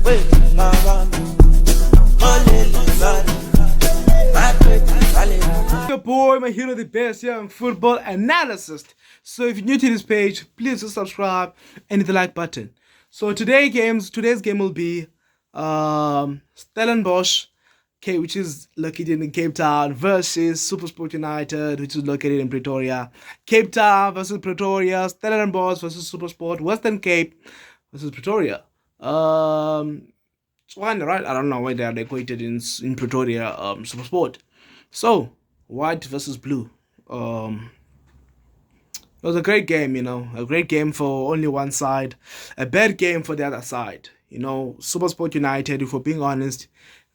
Your boy, my hero, the best young football analyst. So if you're new to this page, please do subscribe and hit the like button. So today's game will be Stellenbosch, which is located in Cape Town, versus SuperSport United, which is located in Pretoria. Cape Town versus Pretoria, Stellenbosch versus SuperSport, Western Cape versus Pretoria. It's one, right? I don't know why they are equated in Pretoria, SuperSport. So white versus blue. It was a great game, a great game for only one side, a bad game for the other side. SuperSport United, if we're being honest,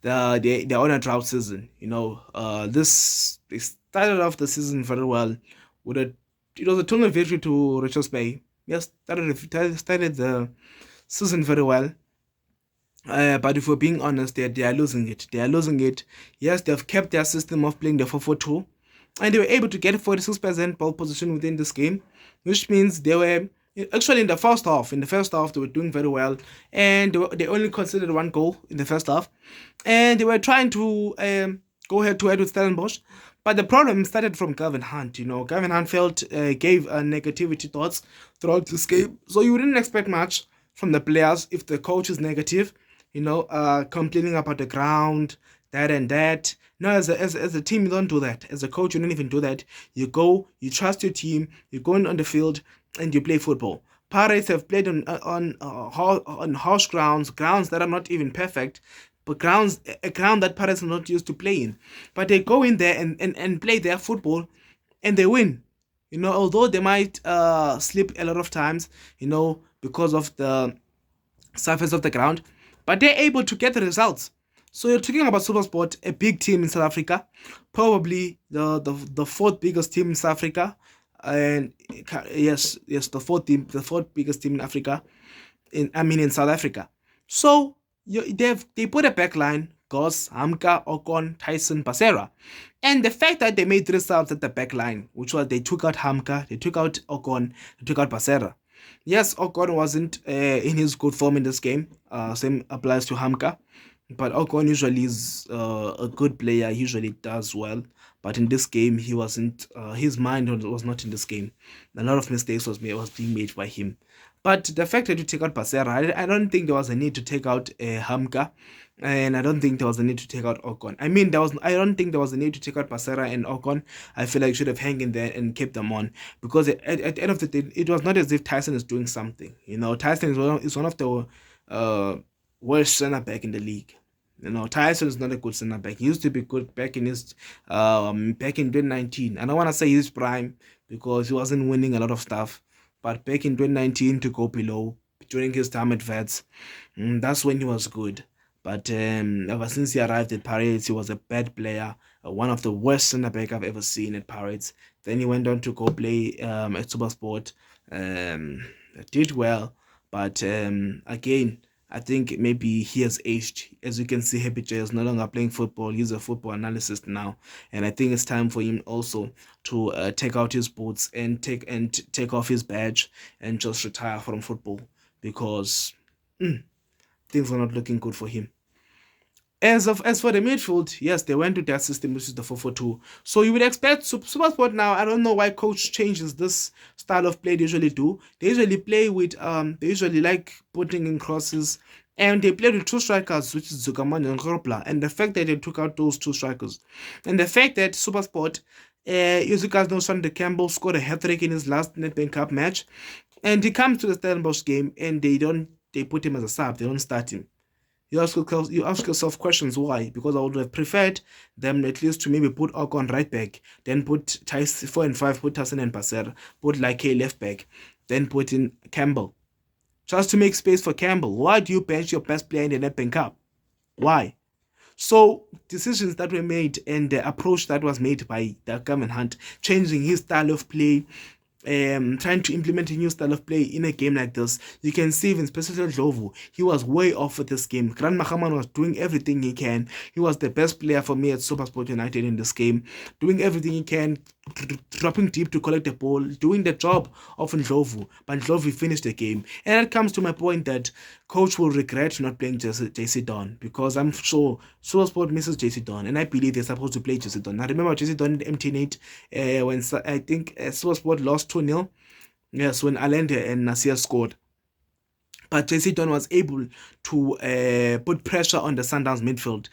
they're on a drought season. They started off the season very well with it was a 2-0 victory to Richards Bay. Yes, started the season very well. But if we're being honest, they are losing it. They are losing it. Yes, they've kept their system of playing the 4-4-2, and they were able to get 46% ball position within this game, which means they were actually in the first half. In the first half, they were doing very well, and they only conceded one goal in the first half, and they were trying to go head-to-head with Stellenbosch. But the problem started from Gavin Hunt. Gavin Hunt gave negativity thoughts throughout this game, so you wouldn't expect much from the players if the coach is negative. Complaining about the ground, that and that. No, as a team, you don't do that. As a coach, you don't even do that. You go, you trust your team, you go on the field, and you play football. Pirates have played on harsh grounds that are not even perfect, but a ground that Pirates are not used to playing. But they go in there and play their football, and they win. Although they might slip a lot of times, because of the surface of the ground, but they're able to get the results. So you're talking about SuperSport, a big team in South Africa, probably the fourth biggest team in South Africa, and yes, the fourth biggest team in Africa, in South Africa. So they put a back line: Goss, Hamka, Ocon, Tyson, Basera, and the fact that they made 3 subs at the back line, which was they took out Hamka, they took out Ocon, they took out Basera. Yes, Ocon wasn't in his good form in this game. Same applies to Hamka. But Ocon usually is a good player. He usually does well. But in this game, he wasn't. His mind was not in this game. A lot of mistakes was being made by him. But the fact that you take out Basera, I don't think there was a need to take out Hamka. And I don't think there was a need to take out Ocon. I don't think there was a need to take out Basera and Ocon. I feel like you should have hung in there and kept them on, because at the end of the day, it was not as if Tyson is doing something. Tyson is one of the worst center back in the league. Tyson is not a good center back. He used to be good back in 2019. I don't want to say his prime because he wasn't winning a lot of stuff. But back in 2019 to go below, during his time at Vets, that's when he was good. But ever since he arrived at Pirates, he was a bad player, one of the worst center back I've ever seen at Pirates. Then he went on to go play at SuperSport. Did well, but again, I think maybe he has aged. As you can see, Happy J is no longer playing football. He's a football analyst now, and I think it's time for him also to take out his boots and take off his badge and just retire from football, because things are not looking good for him. As for the midfield, yes, they went to that system, which is the 4-4-2. So you would expect SuperSport now. I don't know why coach changes this style of play they usually do. They usually play with they usually like putting in crosses, and they played with 2 strikers, which is Zugamani and Gropla. And the fact that they took out those 2 strikers, and the fact that SuperSport, as you guys know, Sunday Campbell scored a hat-trick in his last Nedbank Cup match, and he comes to the Stellenbosch game and they put him as a sub. They don't start him. You ask yourself questions why? Because I would have preferred them at least to maybe put Ocon right back, then put Tyson 4 and 5, put Tyson and Basera, put like a left back, then put in Campbell, just to make space for Campbell. Why do you bench your best player in the Nedbank Cup? Why? So decisions that were made and the approach that was made by the Gavin Hunt, changing his style of play, trying to implement a new style of play in a game like this. You can see even especially Dlovu, he was way off with this game. Grant Mahaman was doing everything he can. He was the best player for me at SuperSport United in this game, doing everything he can, dropping deep to collect the ball, doing the job of Ndlovu, but Ndlovu finished the game. And that comes to my point that coach will regret not playing JC Don, because I'm sure Supersport misses JC Don, and I believe they're supposed to play JC Don. I remember JC Don in the MT8 when I think Supersport lost 2-0. Yes, when Allende and Nasir scored. But JC Don was able to put pressure on the Sundowns midfield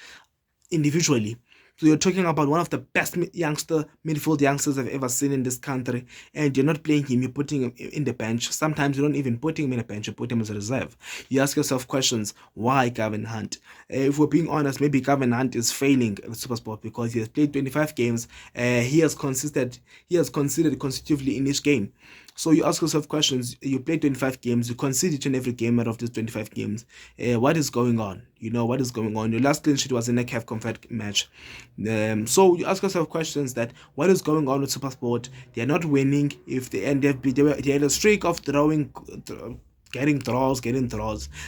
individually. So you're talking about one of the best midfield youngsters I've ever seen in this country, and you're not playing him, you're putting him in the bench. Sometimes you don't even put him in a bench, you put him as a reserve. You ask yourself questions, why Gavin Hunt? If we're being honest, maybe Gavin Hunt is failing at Supersport because he has played 25 games. He has considered consecutively in each game. So you ask yourself questions, you play 25 games, you concede each and every game out of these 25 games. What is going on? What is going on? Your last clean sheet was in a CAF Confed match. So you ask yourself questions that what is going on with Supersport? They are not winning. They had a streak of getting draws.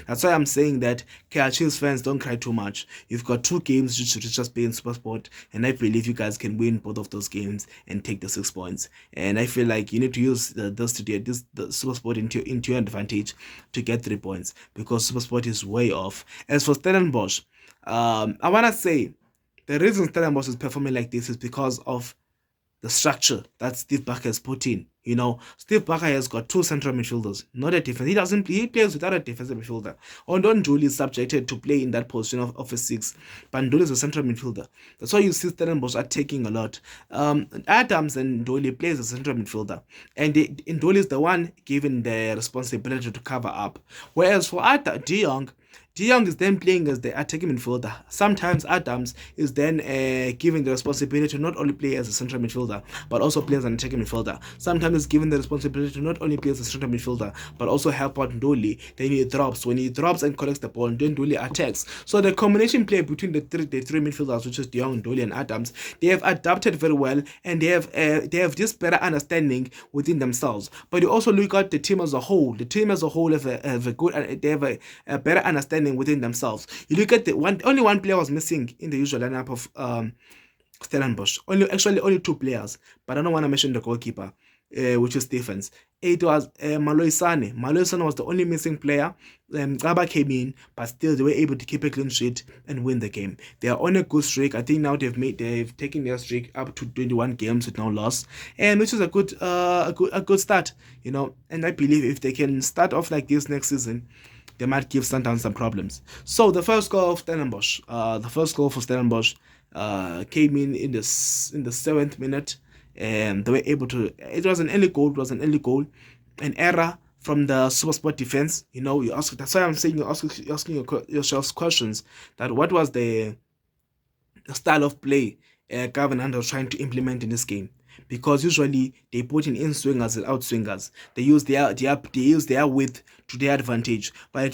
That's why I'm saying that Chiefs fans, don't cry too much. You've got 2 games you should just be in Supersport, and I believe you guys can win both of those games and take the 6 points. And I feel like you need to use the Supersport into your advantage to get 3 points, because Supersport is way off. As for Stellenbosch, I wanna say the reason Stellenbosch is performing like this is because of the structure that Steve Barker has put in. Steve Barker has got 2 central midfielders, not a defense. He plays without a defensive midfielder. Ondon Nduli is subjected to play in that position of a 6, but Nduli is a central midfielder. That's why you see Stellenbosch are taking a lot. Adams and Nduli plays as a central midfielder, and Nduli is the one given the responsibility to cover up. Whereas for De Jong is then playing as the attacking midfielder. Sometimes Adams is then given the responsibility to not only play as a central midfielder, but also play as an attacking midfielder. Sometimes is given the responsibility to not only play as a central midfielder, but also help out Nduli. Then he drops. When he drops and collects the ball, then Nduli attacks. So the combination play between the three midfielders, which is De Jong, Nduli, and Adams, they have adapted very well, and they have this better understanding within themselves. But you also look at the team as a whole. The team as a whole have a better understanding within themselves. You look at only one player was missing in the usual lineup of Stellenbosch. Only 2 players, but I don't want to mention the goalkeeper, which is Stephens. It was Maloisane. Maloisane was the only missing player. Gaba came in, but still they were able to keep a clean sheet and win the game. They are on a good streak. I think now they've taken their streak up to 21 games with no loss, and which is a good start. And I believe if they can start off like this next season, they might give Sundowns some problems. So the first goal for Stellenbosch came in the 7th minute, and they were able to. It was an early goal. An error from the Supersport defense. You ask. That's why I'm saying you're asking yourselves questions. That what was the style of play Gavin Hunt was trying to implement in this game? Because usually they put in swingers and out swingers. They use their width to their advantage. But at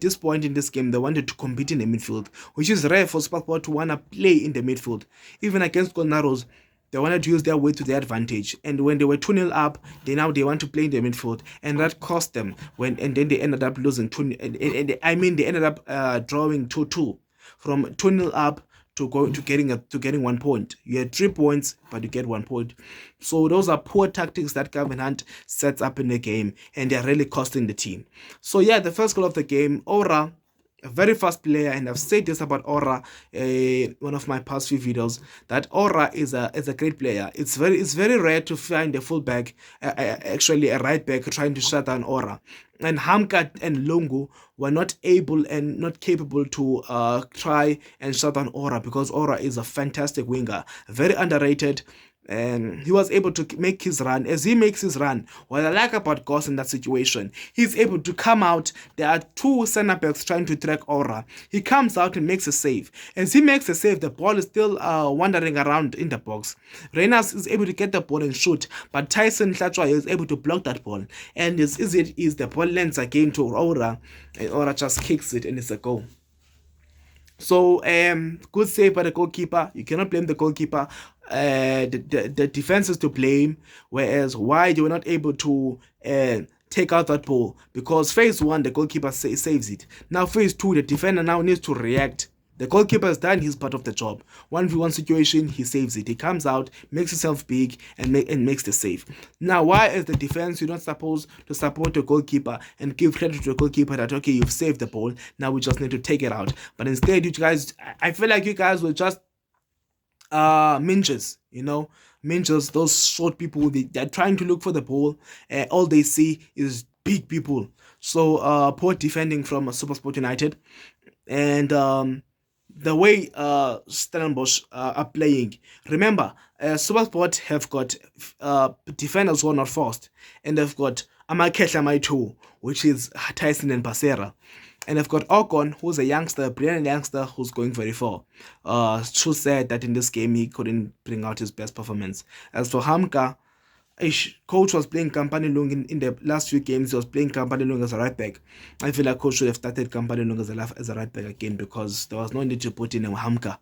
this point in this game, they wanted to compete in the midfield, which is rare for Supersport to want to play in the midfield. Even against Gold Narrows, they wanted to use their weight to their advantage. And when they were 2-0 up, they want to play in the midfield, and that cost them. And then they ended up losing 2. They ended up drawing 2-2 from 2-0 up to getting 1 point. You had 3 points, but you get 1 point. So those are poor tactics that Gavin Hunt sets up in the game, and they're really costing the team. So yeah, the first goal of the game, Ora, a very fast player, and I've said this about Ora in one of my past few videos, that Ora is a great player. It's very rare to find a fullback, actually a right back, trying to shut down Ora. And Hamkat and Lungu were not able and not capable to try and shut down Ora, because Ora is a fantastic winger, very underrated. And he was able to make his run. As he makes his run, what I like about Goss in that situation, he's able to come out. There are 2 center backs trying to track Ora. He comes out and makes a save. As he makes a save, the ball is still wandering around in the box. Reynolds is able to get the ball and shoot, but Tyson Hlachwa is able to block that ball. And as easy it is, the ball lands again to Ora, and Ora just kicks it, and it's a goal. So, good save by the goalkeeper. You cannot blame the goalkeeper. The defense is to blame. Whereas, why they were not able to take out that ball? Because phase 1, the goalkeeper saves it. Now, phase 2, the defender now needs to react The goalkeeper has done his part of the job. 1v1 situation, he saves it. He comes out, makes himself big, and makes the save. Now, why as the defense, you're not supposed to support the goalkeeper and give credit to the goalkeeper that, okay, you've saved the ball, now we just need to take it out. But instead, you guys, I feel like you guys were just minges, minges, those short people. They're trying to look for the ball. All they see is big people. So poor defending from SuperSport United. And the way Stellenbosch are playing. Remember, SuperSport have got defenders who are not fast, and they've got Amakehla Maitu, which is Tyson and Basera. And they've got Ocon, who's a youngster, a brilliant youngster who's going very far. Chu said that in this game he couldn't bring out his best performance. As for Hamka, coach was playing Company Lung in the last few games. He was playing Company Lung as a right back. I feel like coach should have started Company Lung as a right back again, because there was no need to put in a Hamka,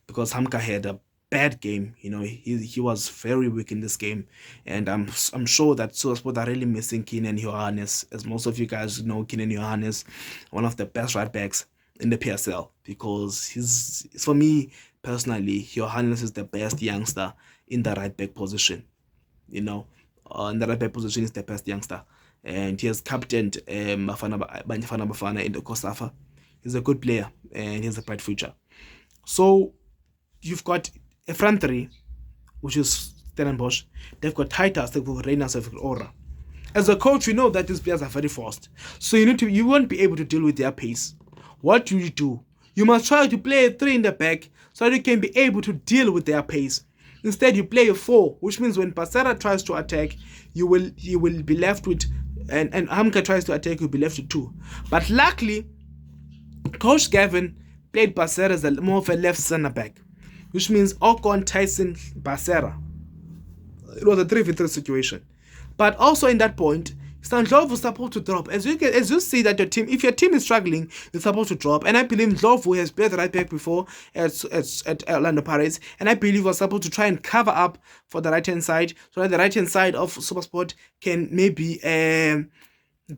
because Hamka had a bad game. He was very weak in this game, and I'm sure that SuperSport are really missing Keenan Johannes. As most of you guys know, Keenan Johannes, one of the best right backs in the PSL, because for me personally, Johannes is the best youngster in the right back position. In the right back position is the best youngster, and he has captained Bafana in the COSAFA. He's a good player and he has a bright future. So you've got a front three, which is Stellenbosch. They've got Titus, they've got Reyners, they've got Aura. As a coach, we know that these players are very fast, so you won't be able to deal with their pace. What do? You must try to play a 3 in the back so that you can be able to deal with their pace. Instead, you play a 4, which means when Basera tries to attack, you will be left with, and Hamka tries to attack, you'll be left with 2. But luckily, Coach Gavin played Basera as more of a left centre back, which means Ocon, Tyson, Basera. It was a 3v3 situation. But also in that point, Ndlovu was supposed to drop. As you see that if your team is struggling, you're supposed to drop. And I believe Ndlovu has played right back before at Orlando Pirates, and I believe was supposed to try and cover up for the right hand side, so that the right hand side of SuperSport can maybe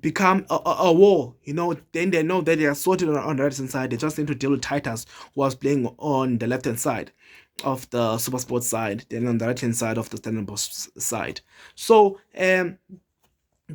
become a wall. Then they know that they are sorted on the right hand side. They just need to deal with Titus, who was playing on the left hand side of the SuperSport side, then on the right hand side of the Stellenbosch side. So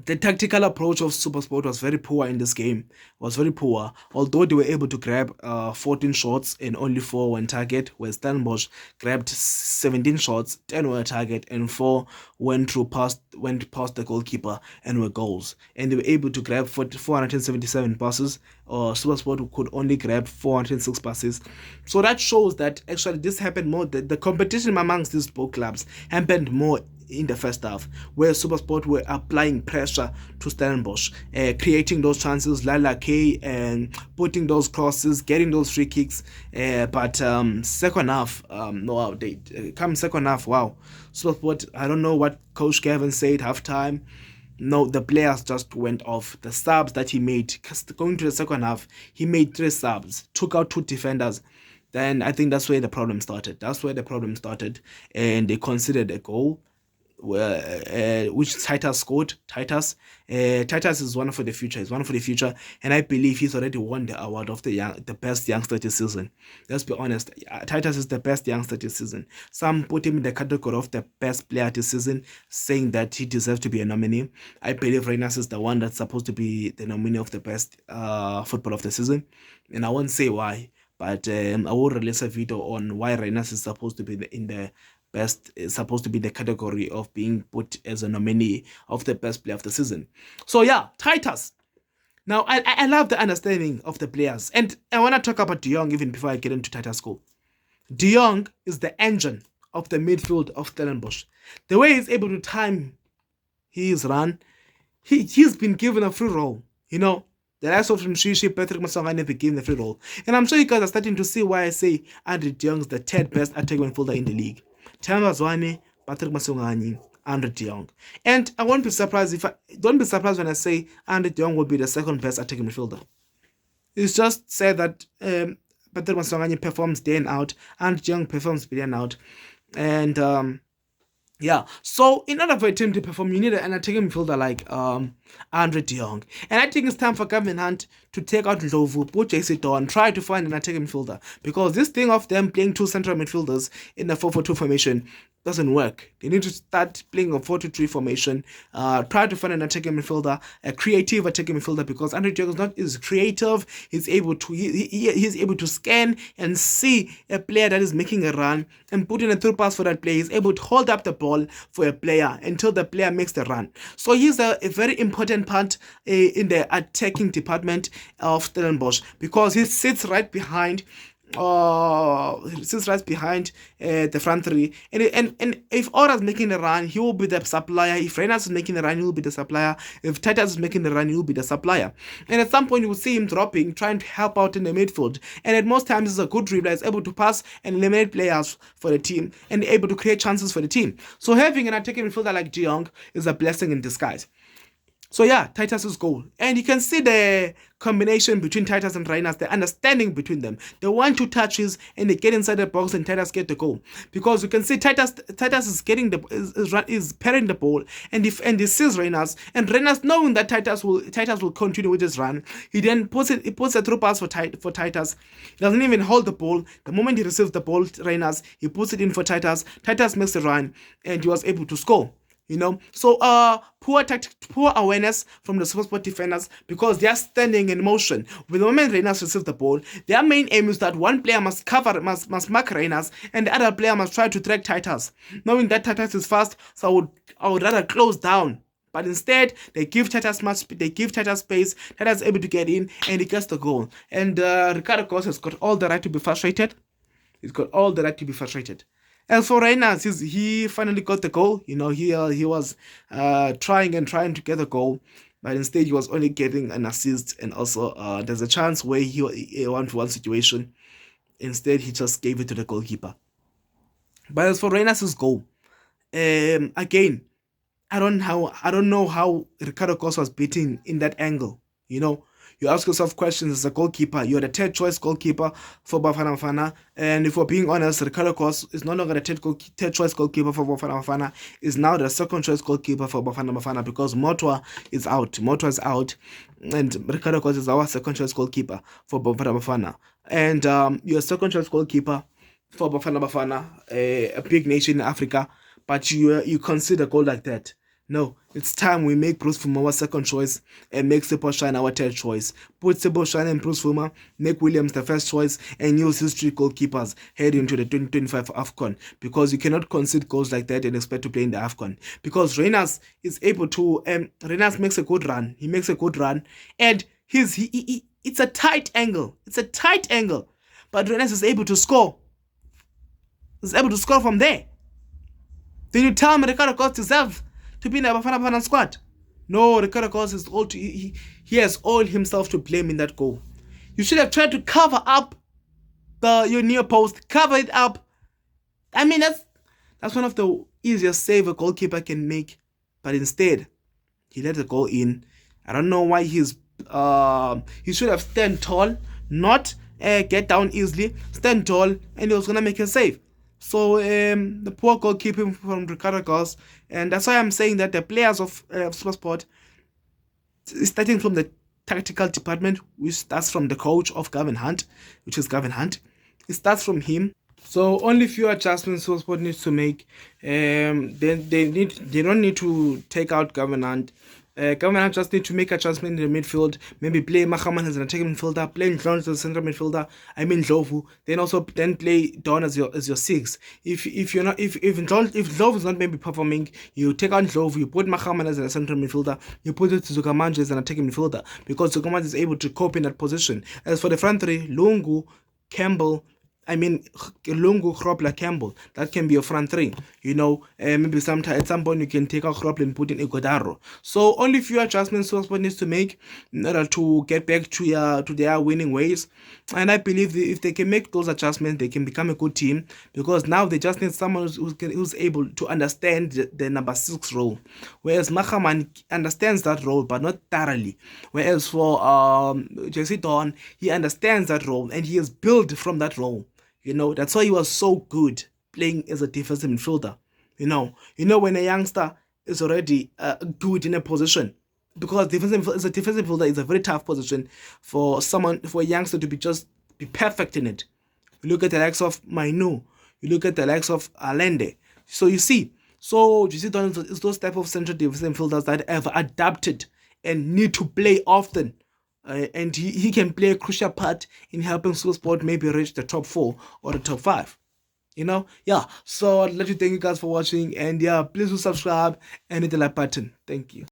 the tactical approach of SuperSport was very poor in this game. Although they were able to grab 14 shots and only 4 were on target, where Stellenbosch grabbed 17 shots, 10 were on target, and 4 went past the goalkeeper and were goals. And they were able to grab 477 passes. SuperSport could only grab 406 passes. So that shows that actually this happened more. The competition amongst these both clubs happened more in the first half, where SuperSport were applying pressure to Stellenbosch, creating those chances, Lala K, and putting those crosses, getting those free kicks. But second half, second half, wow, SuperSport, I don't know what Coach Gavin said halftime. No, the players just went off. The subs that he made, going to the second half, he made 3 subs, took out 2 defenders. Then I think that's where the problem started. And they considered a goal, which Titus scored. Titus is one for the future. And I believe he's already won the award of the best youngster this season. Let's be honest, Titus is the best youngster this season. Some put him in the category of the best player this season, saying that he deserves to be a nominee. I believe Reyners is the one that's supposed to be the nominee of the best football of the season, and I won't say why, but I will release a video on why Reyners is supposed to be supposed to be the category of being put as a nominee of the best player of the season. So yeah, Titus. Now I love the understanding of the players, and I want to talk about De Jong even before I get into Titus' goal. De Jong is the engine of the midfield of Stellenbosch. The way he's able to time his run, he's been given a free role. The likes of Mshishi, Patrick Masongane have been given a free role, and I'm sure you guys are starting to see why I say Andre De Jong is the 3rd best attacking midfielder in the league. Themba Zwane, Patrick Masongane, Andre De Jong. And I won't be surprised don't be surprised when I say Andre De Jong will be the 2nd best attacking midfielder. It's just said that Patrick Masongane performs day and out, and De Jong performs day and out. And yeah, so in order for a team to perform, you need an attacking midfielder like Andre de Jong. And I think it's time for Gavin Hunt to take out Ndlovu, put JC Dawn, try to find an attacking midfielder. Because this thing of them playing two central midfielders in the 4-4-2 formation doesn't work. They need to start playing a 4-2-3 formation. Try to find an attacking midfielder, a creative attacking midfielder, because Andre de Jong is creative. He's able to he's able to scan and see a player that is making a run and put in a through pass for that player. He's able to hold up the ball for a player until the player makes the run. So he's a very important part in the attacking department of Stellenbosch, because he sits right behind the front three, and if Aura's making the run, he will be the supplier. If Reynolds is making the run, he will be the supplier. If Titus is making the run, he will be the supplier. And at some point you will see him dropping, trying to help out in the midfield, and at most times he's a good dribbler. He's able to pass and eliminate players for the team and able to create chances for the team. So having an attacking midfielder like de Jong is a blessing in disguise. So yeah, Titus's goal. And you can see the combination between Titus and Reynolds, the understanding between them. The 1-2 touches and they get inside the box and Titus get the goal. Because you can see Titus is getting is pairing the ball and he sees Reynolds, and Reynolds, knowing that Titus will continue with his run, he then puts a through pass for Titus. He doesn't even hold the ball. The moment he receives the ball, Reynolds, he puts it in for Titus. Titus makes the run and he was able to score. So poor awareness from the SuperSport defenders, because they are standing in motion. With the moment Reynolds receives the ball, their main aim is that one player must mark Reynolds and the other player must try to track Titus. Knowing that Titus is fast, so I would rather close down. But instead, they give Titus space. Titus is able to get in and he gets the goal. And Ricardo Costa has got all the right to be frustrated. As for Reynolds, he finally got the goal. He was trying to get the goal, but instead he was only getting an assist, and also there's a chance where he a 1-1 situation. Instead, he just gave it to the goalkeeper. But as for Reynolds' goal, again, I don't know how Ricardo Costa was beaten in that angle. You ask yourself questions as a goalkeeper. You're the third choice goalkeeper for Bafana Bafana. And if we're being honest, Ricardo Costa is no longer the third choice goalkeeper for Bafana Bafana. Is now the second choice goalkeeper for Bafana Bafana, because Motwa is out. And Ricardo Costa is our second choice goalkeeper for Bafana Bafana. And your second choice goalkeeper for Bafana Bafana, a big nation in Africa, but you consider a goal like that. No, it's time we make Bruce Fuma our second choice and make Sebo Shine our third choice. Put Sebo Shine and Bruce Fuma, make Williams the first choice, and use his three goalkeepers heading into the 2025 AFCON, because you cannot concede goals like that and expect to play in the AFCON. Because Reynolds is able to, Reynolds makes a good run. He makes a good run, and it's a tight angle. But Reynolds is able to score. From there. Then you tell me Ricardo Costa deserves to be in the Bafana Bafana squad? No, Ricardo Costa is he has all himself to blame in that goal. You should have tried to cover up your near post, cover it up. I mean, that's one of the easiest save a goalkeeper can make, but instead he let the goal in. I don't know why he should have stand tall, not get down easily, stand tall, and he was gonna make a save. So the poor goalkeeping from Ricardo Costa, and that's why I'm saying that the players of SuperSport, starting from the tactical department, which starts from the coach of Gavin Hunt, which is Gavin Hunt, it starts from him. So only few adjustments SuperSport needs to make. They don't need to take out Gavin Hunt. Gavin Hunt just need to make adjustment in the midfield. Maybe play Mahaman as an attacking midfielder, play Ndlovu as a central midfielder. Ndlovu. Then play Dawn as your six. If Ndlovu is not maybe performing, you take out Ndlovu, you put Mahaman as a central midfielder, you put it to Zukamanje as an attacking midfielder, because Zukamanje is able to cope in that position. As for the front three, Lungu, Campbell, Lungu, Kropla, Campbell, that can be your front three. Maybe at some point you can take out Kropla and put in Igodaro. So only few adjustments SuperSport needs to make in order to get back to their winning ways. And I believe if they can make those adjustments, they can become a good team, because now they just need someone who's able to understand the number 6 role. Whereas Mahaman understands that role, but not thoroughly. Whereas for JC Dawn, he understands that role and he is built from that role. That's why he was so good playing as a defensive midfielder. When a youngster is already good in a position, because defensive is a defensive fielder is a very tough position for a youngster to be perfect in it. You look at the likes of Mainu, you look at the likes of Allende. So you see those type of central defensive fielders that have adapted and need to play often. And he can play a crucial part in helping SuperSport maybe reach the top 4 or the top 5. Yeah. So I'd like to thank you guys for watching, and yeah, please do subscribe and hit the like button. Thank you.